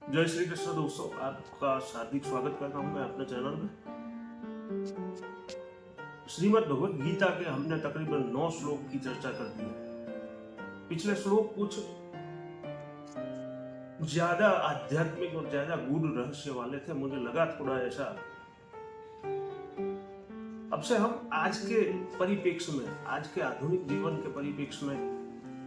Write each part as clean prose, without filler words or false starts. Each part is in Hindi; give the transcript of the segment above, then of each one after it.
जय श्री कृष्ण दोस्तों, आपका हार्दिक स्वागत करता हूं मैं अपने चैनल में। श्रीमद् भगवत गीता के हमने तकरीबन 9 श्लोक की चर्चा कर दी है। पिछले श्लोक कुछ ज्यादा आध्यात्मिक और ज्यादा गूढ़ रहस्य वाले थे। मुझे लगा थोड़ा ऐसा। अब से हम आज के परिप्रेक्ष्य में, आज के आधुनिक जीवन के परिप्रेक्ष्य में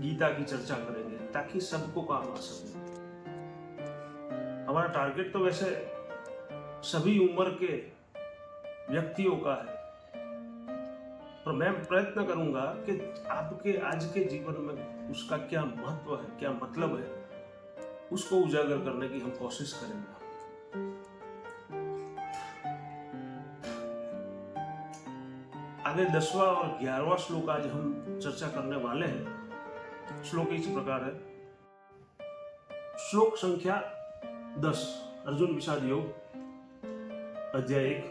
गीता की चर्चा करेंगे ताकि सबको काम आ सके। हमारा टारगेट तो वैसे सभी उम्र के व्यक्तियों का है, पर मैं प्रयत्न करूंगा कि आपके आज के जीवन में उसका क्या महत्व है, क्या मतलब है, उसको उजागर करने की हम कोशिश करेंगे। आगे 10वां और 11वां श्लोक आज हम चर्चा करने वाले हैं। श्लोक इस प्रकार है। श्लोक संख्या 10, अर्जुन विषाद योग, अध्याय 1।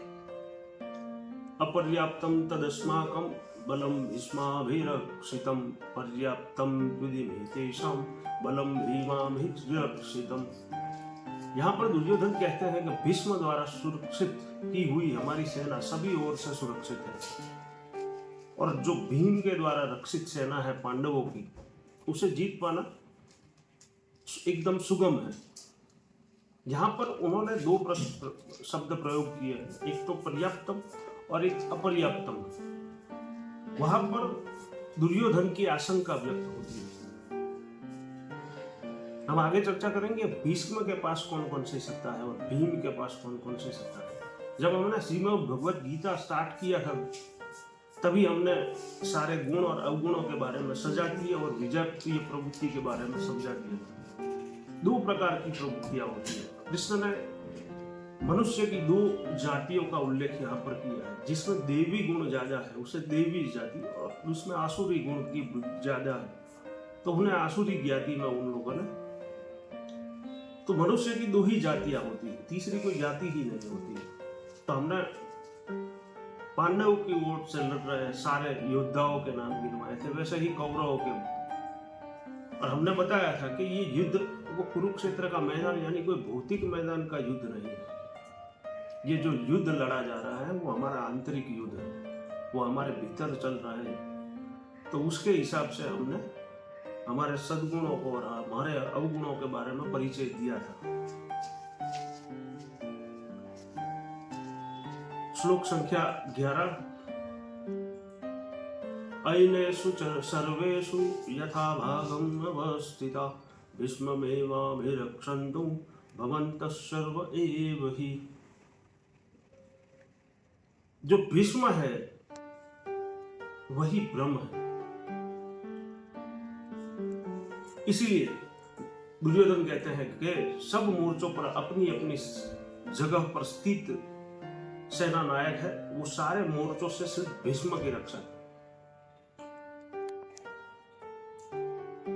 अपर्याप्तं तदस्माकं बलं भीष्माभिरक्षितं पर्याप्तं विधिमे तेषां बलं भीमाभिरक्षितं। यहाँ पर दुर्योधन कहते हैं कि भीष्म द्वारा सुरक्षित की हुई हमारी सेना सभी ओर से सुरक्षित है, और जो भीम के द्वारा रक्षित सेना है पांडवों की, उसे जीत पाना एकदम सुगम है। यहाँ पर उन्होंने 2 शब्द प्रयोग किए हैं, एक तो पर्याप्तम और एक अपर्याप्तम। वहां पर दुर्योधन की आशंका व्यक्त होती है। हम आगे चर्चा करेंगे भीष्म के पास कौन कौन सी सत्ता है और भीम के पास कौन कौन सी सत्ता है। जब हमने श्रीमद् भगवत गीता स्टार्ट किया था, तभी हमने सारे गुण और अवगुणों के बारे में सजा की और विजयप्रिय प्रवृत्ति के बारे में समझा दिया। 2 प्रकार की प्रवृत्तियां होती है। कृष्ण ने मनुष्य की 2 जातियों का उल्लेख यहाँ पर किया है। जिसमें देवी गुण ज्यादा है उसे देवी जाति, और उसमें आसुरी गुण की ज्यादा है तो उन्हें आसुरी ज्ञाति में उन लोगों ने। तो मनुष्य की 2 ही जातियां होती है, तीसरी कोई जाति ही नहीं होती है। तो हमने पांडवों की ओर से लड़ रहे सारे योद्धाओं के नाम गिनवाए थे, वैसे ही कौरवों के। और हमने बताया था कि ये युद्ध वो कुरुक्षेत्र का मैदान यानी कोई भौतिक मैदान का युद्ध नहीं है। ये जो युद्ध लड़ा जा रहा है वो हमारा आंतरिक युद्ध है, वो हमारे भीतर चल रहा है। तो उसके हिसाब से हमने हमारे सद्गुणों को और हमारे अवगुणों के बारे में परिचय दिया था। श्लोक संख्या 11। ऐनेषु च सर्वेषु यथा भागम् अवस्थिता भीष्ममेवाभिरक्षन्तु भवन्तः सर्व एव हि। जो भीष्म है वही ब्रह्म है। इसीलिए दुर्योधन कहते हैं कि सब मोर्चों पर अपनी अपनी जगह पर स्थित सेना नायक है, वो सारे मोर्चों से सिर्फ भीष्म की रक्षा है।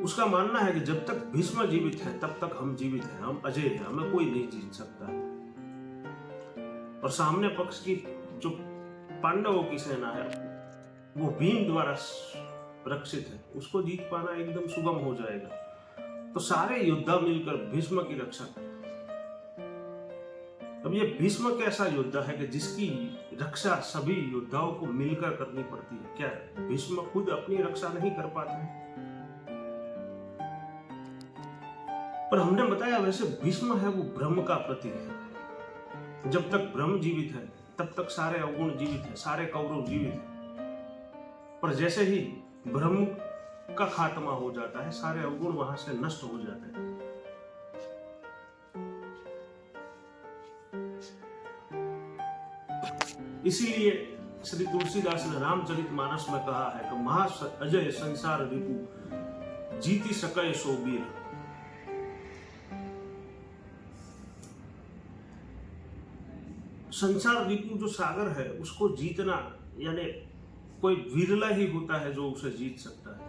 उसका मानना है कि जब तक भीष्म जीवित है तब तक हम जीवित हैं, हम अजय हैं, हमें कोई नहीं जीत सकता है। और सामने पक्ष की जो पांडवों की सेना है वो भीम द्वारा रक्षित है, उसको जीत पाना एकदम सुगम हो जाएगा। तो सारे योद्धा मिलकर भीष्म की रक्षा करें। अब ये भीष्म कैसा योद्धा है कि जिसकी रक्षा सभी योद्धाओं को मिलकर करनी पड़ती है? क्या भीष्म खुद अपनी रक्षा नहीं कर पाते? पर हमने बताया वैसे भीष्म है वो ब्रह्म का प्रतीक है। जब तक ब्रह्म जीवित है तब तक सारे अवगुण जीवित है, सारे कौरव जीवित है। पर जैसे ही ब्रह्म का खात्मा हो जाता है, सारे अवगुण वहां से नष्ट हो जाते हैं। इसीलिए श्री तुलसीदास ने रामचरितमानस में कहा है कि महा अजय संसार रिपु जीति सकै सो वीर। संसार रिपु जो सागर है उसको जीतना यानी कोई विरला ही होता है जो उसे जीत सकता है।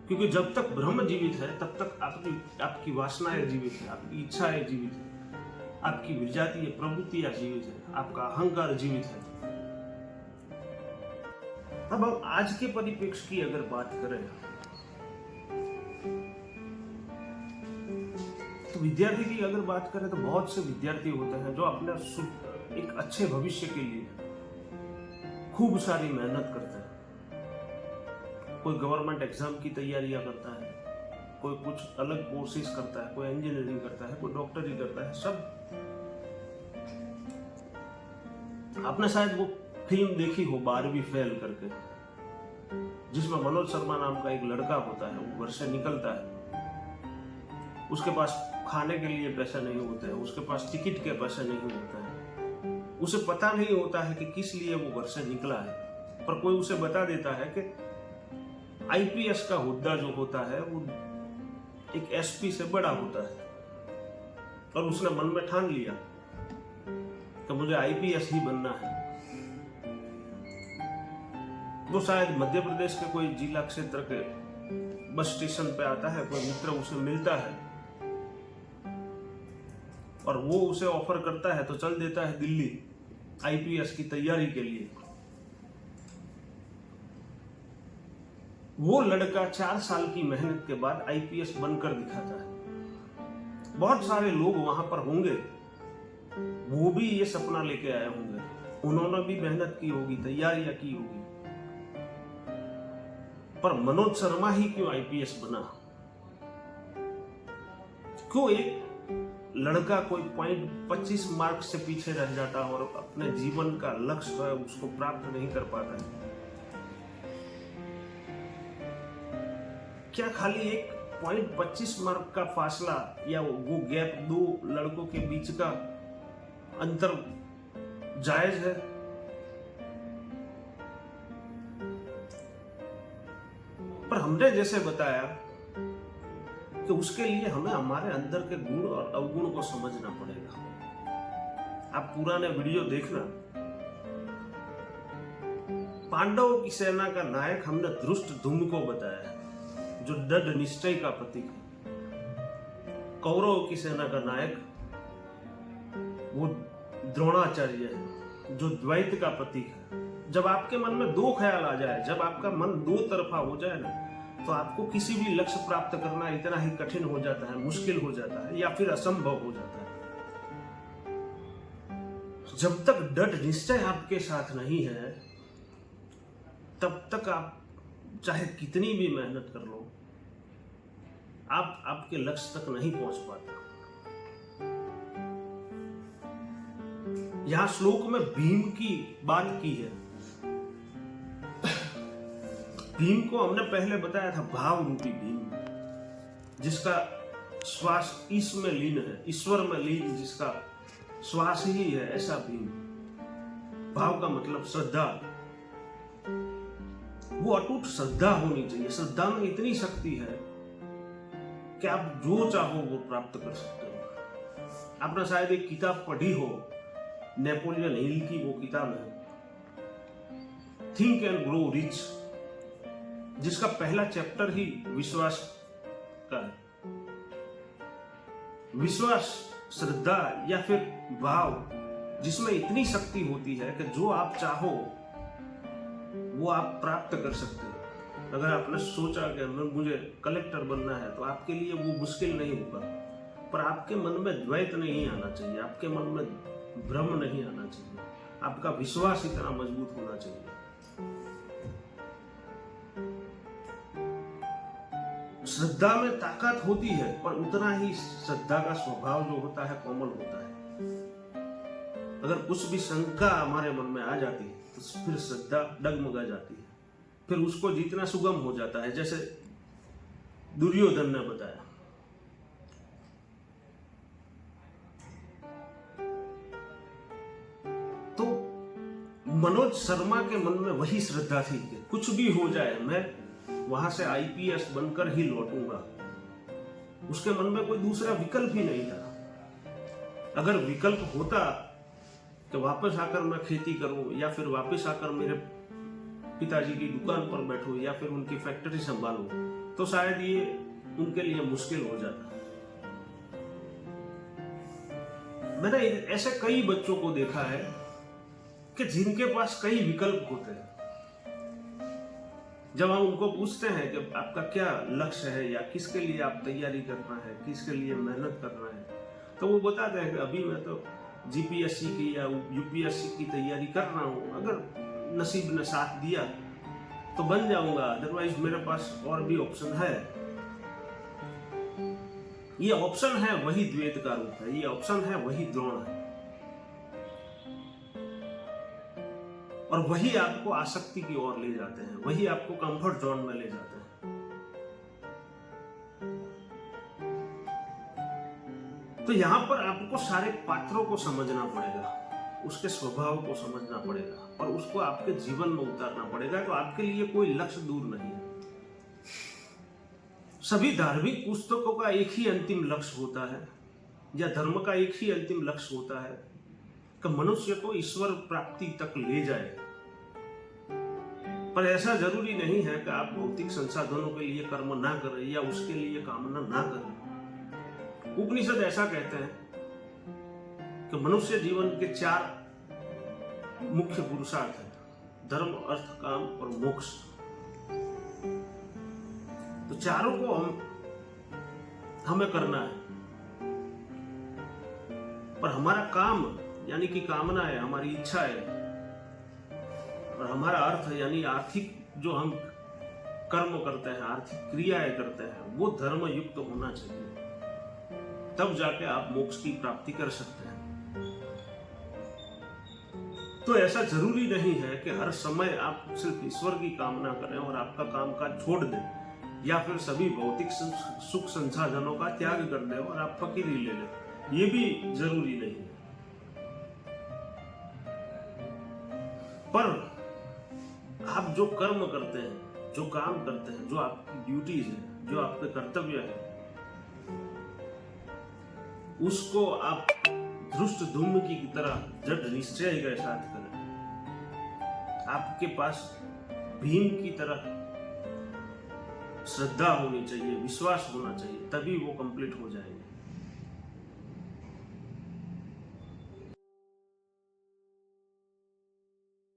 क्योंकि जब तक ब्रह्म जीवित है तब तक आपकी वासनाएं जीवित है, आपकी इच्छाएं जीवित है, आपकी विजातीय प्रवृत्तियां जीवित है, आपका अहंकार जीवित है। अब हम आज के परिप्रेक्ष्य की अगर बात करें तो विद्यार्थी की अगर बात करें तो बहुत से विद्यार्थी होते हैं जो अपने एक अच्छे भविष्य के लिए खूब सारी मेहनत करते हैं। कोई गवर्नमेंट एग्जाम की तैयारियां करता है, कोई कुछ अलग कोर्सेज करता है, कोई इंजीनियरिंग करता है, कोई डॉक्टरी करता है। सब आपने शायद वो फिल्म देखी हो 12वीं फेल करके, जिसमें मनोज शर्मा नाम का एक लड़का होता है। वो घर से निकलता है, उसके पास खाने के लिए पैसा नहीं होता है, उसके पास टिकट के पैसा नहीं होता है, उसे पता नहीं होता है कि किस लिए वो घर से निकला है। पर कोई उसे बता देता है कि आईपीएस का हुद्दा जो होता है वो एक एसपी से बड़ा होता है, और उसने मन में ठान लिया कि मुझे आईपीएस ही बनना है। वो शायद मध्य प्रदेश के कोई जिला क्षेत्र के बस स्टेशन पे आता है, कोई मित्र उसे मिलता है और वो उसे ऑफर करता है, तो चल देता है दिल्ली आईपीएस की तैयारी के लिए। वो लड़का 4 साल की मेहनत के बाद आईपीएस बनकर दिखाता है। बहुत सारे लोग वहां पर होंगे, वो भी ये सपना लेके आए होंगे, उन्होंने भी मेहनत की होगी, तैयारियां की होगी, पर मनोज शर्मा ही क्यों आईपीएस बना? क्यों एक लड़का कोई 25 मार्क से पीछे रह जाता और अपने जीवन का लक्ष्य है उसको प्राप्त नहीं कर पाता है? क्या खाली एक 25 मार्क का फासला या वो गैप, दो लड़कों के बीच का अंतर जायज है? पर हमने जैसे बताया कि उसके लिए हमें हमारे अंदर के गुण और अवगुण को समझना पड़ेगा। आप पुराने वीडियो देखना, पांडवों की सेना का नायक हमने धृष्टद्युम्न को बताया, जो दृढ़ निश्चय का प्रतीक है। कौरवों की सेना का नायक वो द्रोणाचार्य है, जो द्वैत का प्रतीक है। जब आपके मन में दो ख्याल आ जाए, जब आपका मन दो तरफा हो जाए ना, तो आपको किसी भी लक्ष्य प्राप्त करना इतना ही कठिन हो जाता है, मुश्किल हो जाता है, या फिर असंभव हो जाता है। जब तक दृढ़ निश्चय आपके साथ नहीं है, तब तक आप चाहे कितनी भी मेहनत कर लो, आप आपके लक्ष्य तक नहीं पहुंच पाते। यहां श्लोक में भीम की बात की है। भीम को हमने पहले बताया था भाव रूपी भीम, जिसका श्वास ईश में लीन है, ईश्वर में लीन जिसका श्वास ही है, ऐसा भीम। भाव का मतलब श्रद्धा। वो अटूट श्रद्धा होनी चाहिए। श्रद्धा में इतनी शक्ति है कि आप जो चाहो वो प्राप्त कर सकते हो। आपने शायद एक किताब पढ़ी हो, नेपोलियन हिल की वो किताब है, थिंक एंड ग्रो रिच, जिसका पहला चैप्टर ही विश्वास का है। विश्वास, श्रद्धा या फिर भाव, जिसमें इतनी शक्ति होती है कि जो आप चाहो वो आप प्राप्त कर सकते हो। अगर आपने सोचा कि मुझे कलेक्टर बनना है, तो आपके लिए वो मुश्किल नहीं होगा। पर आपके मन में द्वैत नहीं आना चाहिए, आपके मन में भ्रम नहीं आना चाहिए, आपका विश्वास इतना मजबूत होना चाहिए। श्रद्धा में ताकत होती है, पर उतना ही श्रद्धा का स्वभाव जो होता है कोमल होता है। अगर कुछ भी शंका हमारे मन में आ जाती है, तो फिर श्रद्धा डगमगा जाती है, फिर उसको जीतना सुगम हो जाता है। जैसे दुर्योधन ने बताया, तो मनोज शर्मा के मन में वही श्रद्धा थी कि कुछ भी हो जाए, मैं वहां से आईपीएस बनकर ही लौटूंगा। उसके मन में कोई दूसरा विकल्प ही नहीं था। अगर विकल्प होता कि वापस आकर मैं खेती करूं, या फिर वापस आकर मेरे पिताजी की दुकान पर बैठूं, या फिर उनकी फैक्ट्री संभालूं, तो शायद ये उनके लिए मुश्किल हो जाता। मैंने ऐसे कई बच्चों को देखा है कि जिनके पास कई विकल्प होते हैं, जब हम उनको पूछते हैं कि आपका क्या लक्ष्य है या किसके लिए आप तैयारी करना है, किसके लिए मेहनत करना है, तो वो बताते हैं कि अभी मैं तो जीपीएससी की या यूपीएससी की तैयारी कर रहा हूँ, अगर नसीब ने साथ दिया तो बन जाऊंगा, अदरवाइज मेरे पास और भी ऑप्शन है। ये ऑप्शन है वही द्वैत का रूप है, ये ऑप्शन है वही द्रोण है, और वही आपको आसक्ति की ओर ले जाते हैं, वही आपको कंफर्ट जोन में ले जाते हैं। तो यहां पर आपको सारे पात्रों को समझना पड़ेगा, उसके स्वभाव को समझना पड़ेगा और उसको आपके जीवन में उतारना पड़ेगा। तो आपके लिए कोई लक्ष्य दूर नहीं है। सभी धार्मिक पुस्तकों का एक ही अंतिम लक्ष्य होता है, या धर्म का एक ही अंतिम लक्ष्य होता है कि मनुष्य को ईश्वर प्राप्ति तक ले जाए। पर ऐसा जरूरी नहीं है कि आप भौतिक संसाधनों के लिए कर्म ना करें या उसके लिए कामना ना करें। उपनिषद ऐसा कहते हैं कि मनुष्य जीवन के 4 मुख्य पुरुषार्थ हैं, धर्म, अर्थ, काम और मोक्ष। तो चारों को हमें करना है, पर हमारा काम यानी कि कामना है, हमारी इच्छा है, और हमारा अर्थ यानी आर्थिक जो हम कर्म करते हैं, आर्थिक क्रियाएं करते हैं, वो धर्म युक्त होना चाहिए। तब जाके आप मोक्ष की प्राप्ति कर सकते हैं। तो ऐसा जरूरी नहीं है कि हर समय आप सिर्फ ईश्वर की कामना करें और आपका काम काज छोड़ दें, या फिर सभी भौतिक सुख संसाधनों का त्याग कर दें और आप फकीरी ले लें। ये भी जरूरी नहीं है। पर आप जो कर्म करते हैं, जो काम करते हैं, जो आपकी ड्यूटीज है, जो आपके कर्तव्य है, उसको आप धृष्ट धूम्र की तरह दृढ़ निश्चय के साथ करें। आपके पास भीम की तरह श्रद्धा होनी चाहिए, विश्वास होना चाहिए, तभी वो कंप्लीट हो जाएंगे।